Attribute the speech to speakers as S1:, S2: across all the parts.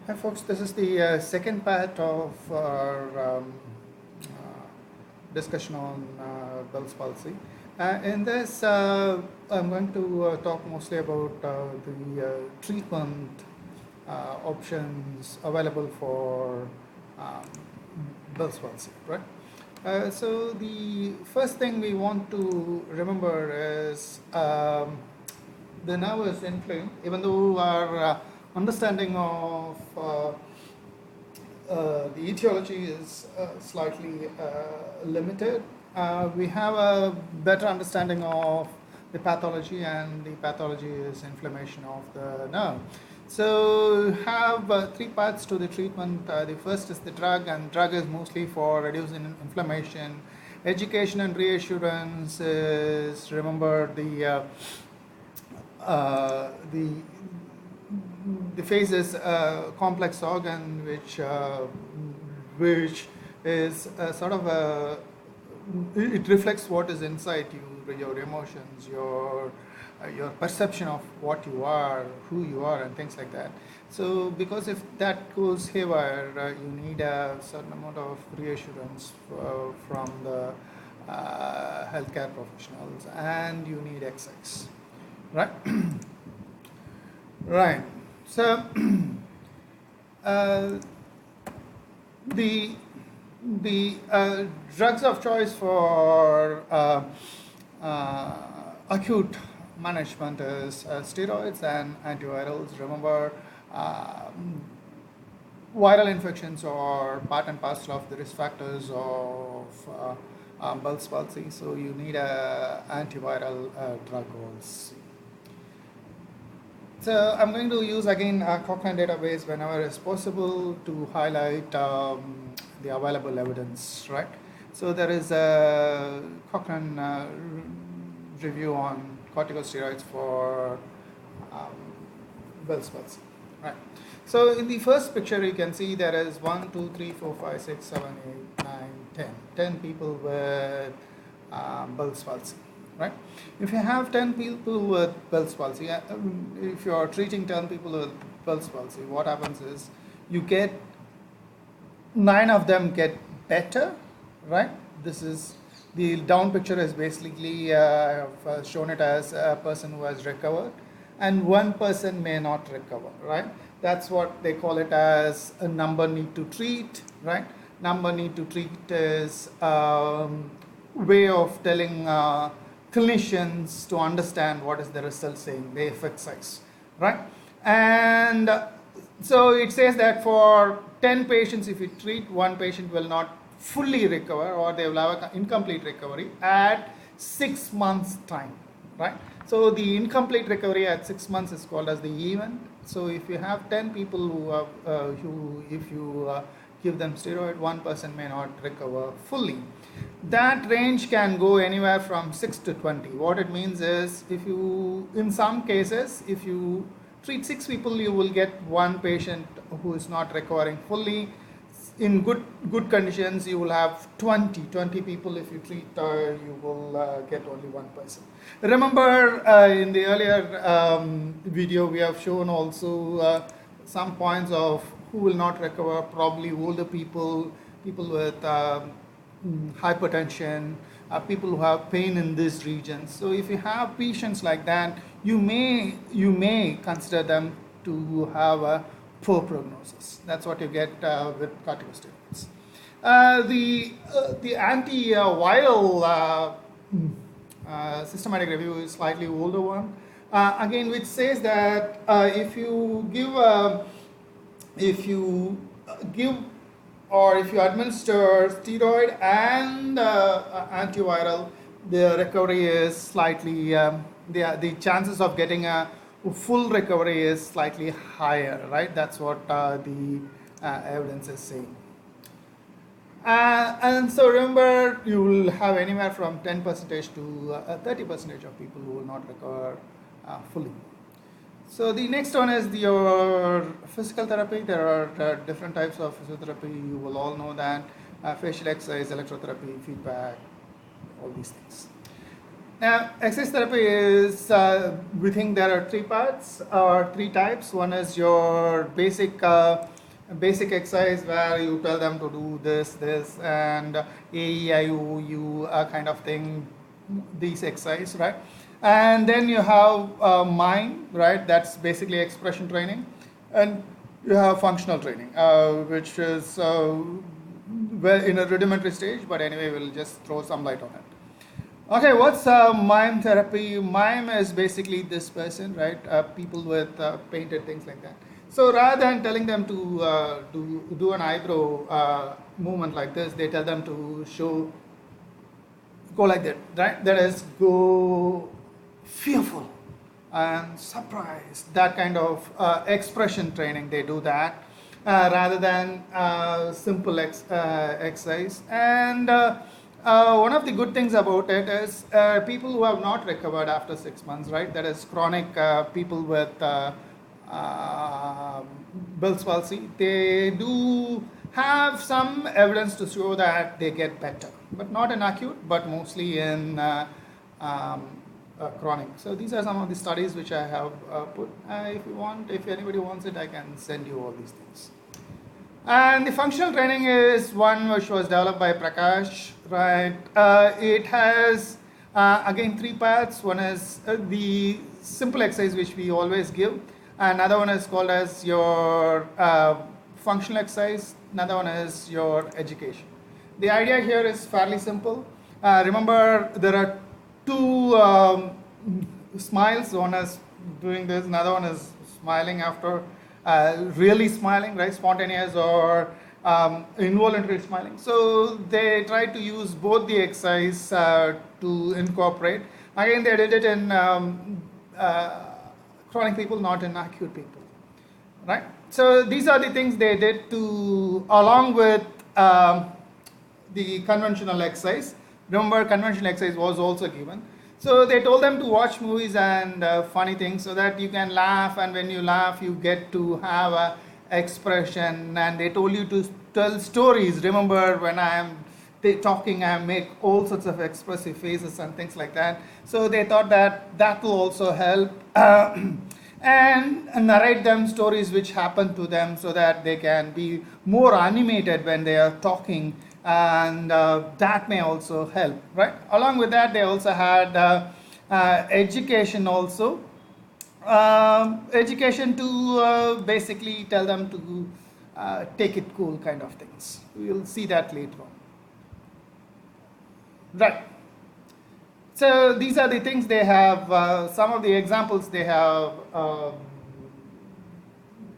S1: Hi folks, this is the second part of our discussion on Bell's palsy. In this, I'm going to talk mostly about the treatment options available for um, Bell's palsy, right? So the first thing we want to remember is the nerve is inflamed, even though our understanding of the etiology is slightly limited. We have a better understanding of the pathology, and the pathology is inflammation of the nerve. So have three parts to the treatment. The first is the drug, and drug is mostly for reducing inflammation. Education and reassurance is, remember, the face is a complex organ which is sort of it reflects what is inside you, your emotions, your perception of what you are, who you are, and things like that. So because if that goes haywire, you need a certain amount of reassurance from the healthcare professionals, and you need XX, right? Right. So the drugs of choice for acute management is steroids and antivirals. Remember, viral infections are part and parcel of the risk factors of Bell's palsy. So you need a antiviral drug also. So I'm going to use again a Cochrane database whenever it's possible to highlight the available evidence, right? So there is a Cochrane review on corticosteroids for Bell's palsy, right? So in the first picture you can see there is 1, 2, 3, 4, 5, 6, 7, 8, 9, 10. 10 people with Bell's palsy. Right? If you have 10 people with Bell's palsy, if you are treating 10 people with Bell's palsy, what happens is you get 9 of them get better, right? This is the down picture is basically I've shown it as a person who has recovered, and one person may not recover, right? That's what they call it as a number need to treat, right? Number need to treat is way of telling clinicians to understand what is the result saying, the effect size, right? And so it says that for 10 patients, if you treat, one patient will not fully recover, or they will have an incomplete recovery at 6 months time, right? So the incomplete recovery at 6 months is called as the event. So if you have 10 people who have, if you give them steroid, one person may not recover fully. That range can go anywhere from 6 to 20. What it means is, if you, in some cases, if you treat 6 people, you will get one patient who is not recovering fully. In good conditions, you will have 20 people. If you treat, you will get only one person. Remember, in the earlier video, we have shown also some points of who will not recover, probably older people, people with hypertension, people who have pain in these regions. So if you have patients like that, you may consider them to have a poor prognosis. That's what you get with corticosteroids. The antiviral systematic review is slightly older one, again, which says that if you or if you administer steroid and antiviral, the recovery is slightly, the chances of getting a full recovery is slightly higher, right? That's what the evidence is saying. And so remember, you will have anywhere from 10% to 30% of people who will not recover fully. So the next one is your physical therapy. There are different types of physiotherapy. You will all know that facial exercise, electrotherapy, feedback, all these things. Now, exercise therapy is, we think there are three parts or three types. One is your basic exercise where you tell them to do this, and A, E, I, O, U kind of thing, these exercise, right? And then you have Mime, right? That's basically expression training. And you have functional training, which is well in a rudimentary stage, but anyway, we'll just throw some light on it. Okay, what's mime therapy? Mime is basically this person, right? People with painted things like that. So rather than telling them to do an eyebrow movement like this, they tell them to go like that, right? That is, go fearful and surprised. That kind of expression training, they do that rather than simple exercise. And one of the good things about it is people who have not recovered after 6 months, right? That is chronic people with Bell's palsy. They do have some evidence to show that they get better, but not in acute, but mostly in chronic. So these are some of the studies which I have put. If anybody wants it, I can send you all these things. And the functional training is one which was developed by Prakash, right? It has, again, three parts. One is the simple exercise which we always give. Another one is called as your functional exercise. Another one is your education. The idea here is fairly simple. Remember, there are two smiles. One is doing this, another one is smiling after really smiling, right? Spontaneous or involuntary smiling. So they try to use both the exercise to incorporate. Again, they did it in chronic people, not in acute people, right? So these are the things they did to, along with the conventional exercise. Remember, conventional exercise was also given. So they told them to watch movies and funny things so that you can laugh, and when you laugh, you get to have a expression. And they told you to tell stories. Remember, when I am talking, I make all sorts of expressive faces and things like that. So they thought that that will also help. And narrate them stories which happen to them so that they can be more animated when they are talking, and that may also help, right? Along with that, they also had education also. Education to basically tell them to take it cool kind of things. We'll see that later on. Right. So these are the things they have, some of the examples they have,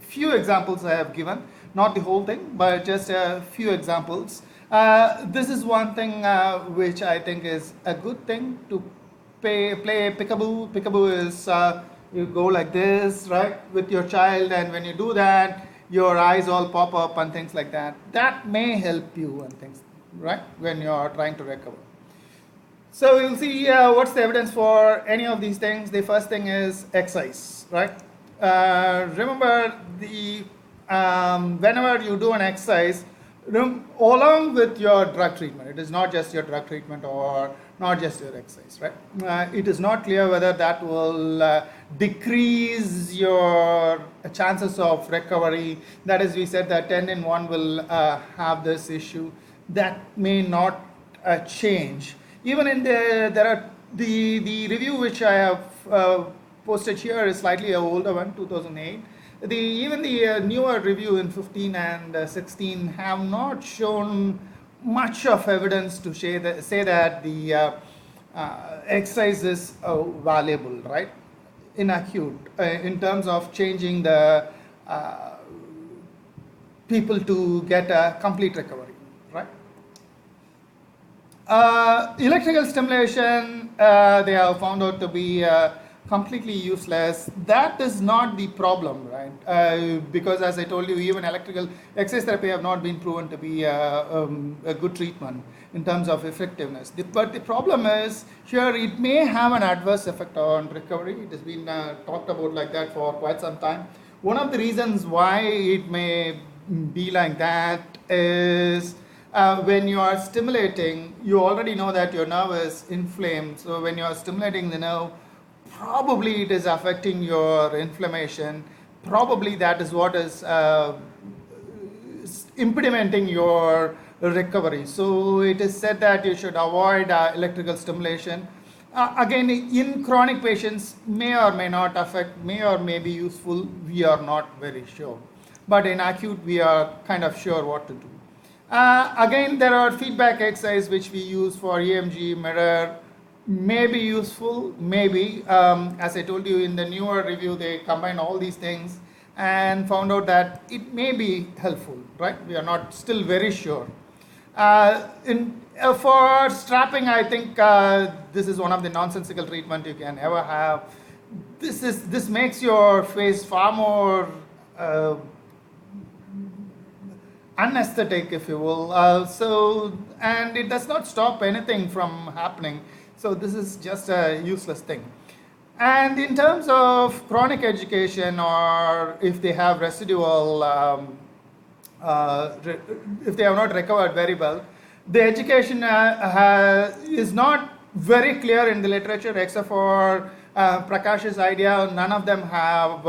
S1: few examples I have given, not the whole thing, but just a few examples. This is one thing which I think is a good thing to play peekaboo. Peekaboo is you go like this, right, with your child, and when you do that, your eyes all pop up and things like that. That may help you and things, right, when you are trying to recover. So you'll see what's the evidence for any of these things. The first thing is exercise, right? Remember, the whenever you do an exercise, along with your drug treatment, it is not just your drug treatment or not just your exercise, right? It is not clear whether that will decrease your chances of recovery. That is, we said that 10 in 1 will have this issue. That may not change. Even in there are the review which I have posted here is slightly older one, 2008. Even the newer review in 15 and 16 have not shown much of evidence to say that the exercise is valuable, right, in acute, in terms of changing the people to get a complete recovery, right? Electrical stimulation, they have found out to be completely useless. That is not the problem, right? Because as I told you, even electrical exercise therapy have not been proven to be a good treatment in terms of effectiveness. But the problem is here, it may have an adverse effect on recovery. It has been talked about like that for quite some time. One of the reasons why it may be like that is when you are stimulating, you already know that your nerve is inflamed. So when you are stimulating the nerve, probably it is affecting your inflammation. Probably that is what is implementing your recovery. So it is said that you should avoid electrical stimulation. Again, in chronic patients, may or may not affect, may or may be useful. We are not very sure. But in acute, we are kind of sure what to do. Again, there are feedback exercises which we use for EMG, mirror, may be useful, maybe. As I told you in the newer review, they combine all these things and found out that it may be helpful, right? We are not still very sure. For strapping, I think this is one of the nonsensical treatment you can ever have. This makes your face far more unaesthetic, if you will. And it does not stop anything from happening. So this is just a useless thing. And in terms of chronic education, or if they have residual, if they have not recovered very well, the education is not very clear in the literature, except for Prakash's idea. None of them have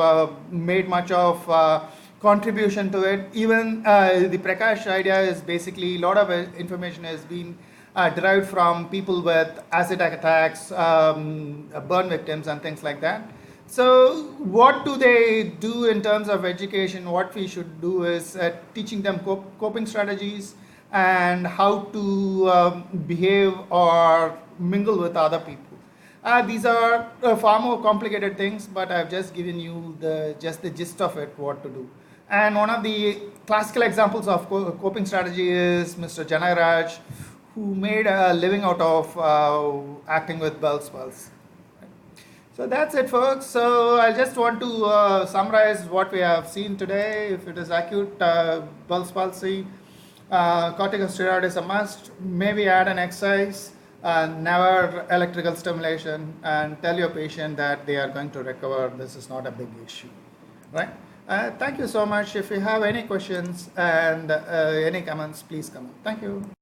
S1: made much of contribution to it. Even the Prakash idea is basically, a lot of information has been derived from people with acid attacks, burn victims and things like that. So what do they do in terms of education? What we should do is teaching them coping strategies and how to behave or mingle with other people. These are far more complicated things, but I've just given you the gist of it, what to do. And one of the classical examples of coping strategy is Mr. Janai Raj, who made a living out of acting with Bell's palsy. So that's it, folks. So I just want to summarize what we have seen today. If it is acute Bell's palsy, corticosteroid is a must. Maybe add an exercise, never electrical stimulation, and tell your patient that they are going to recover. This is not a big issue, right? Thank you so much. If you have any questions and any comments, please comment. Thank you.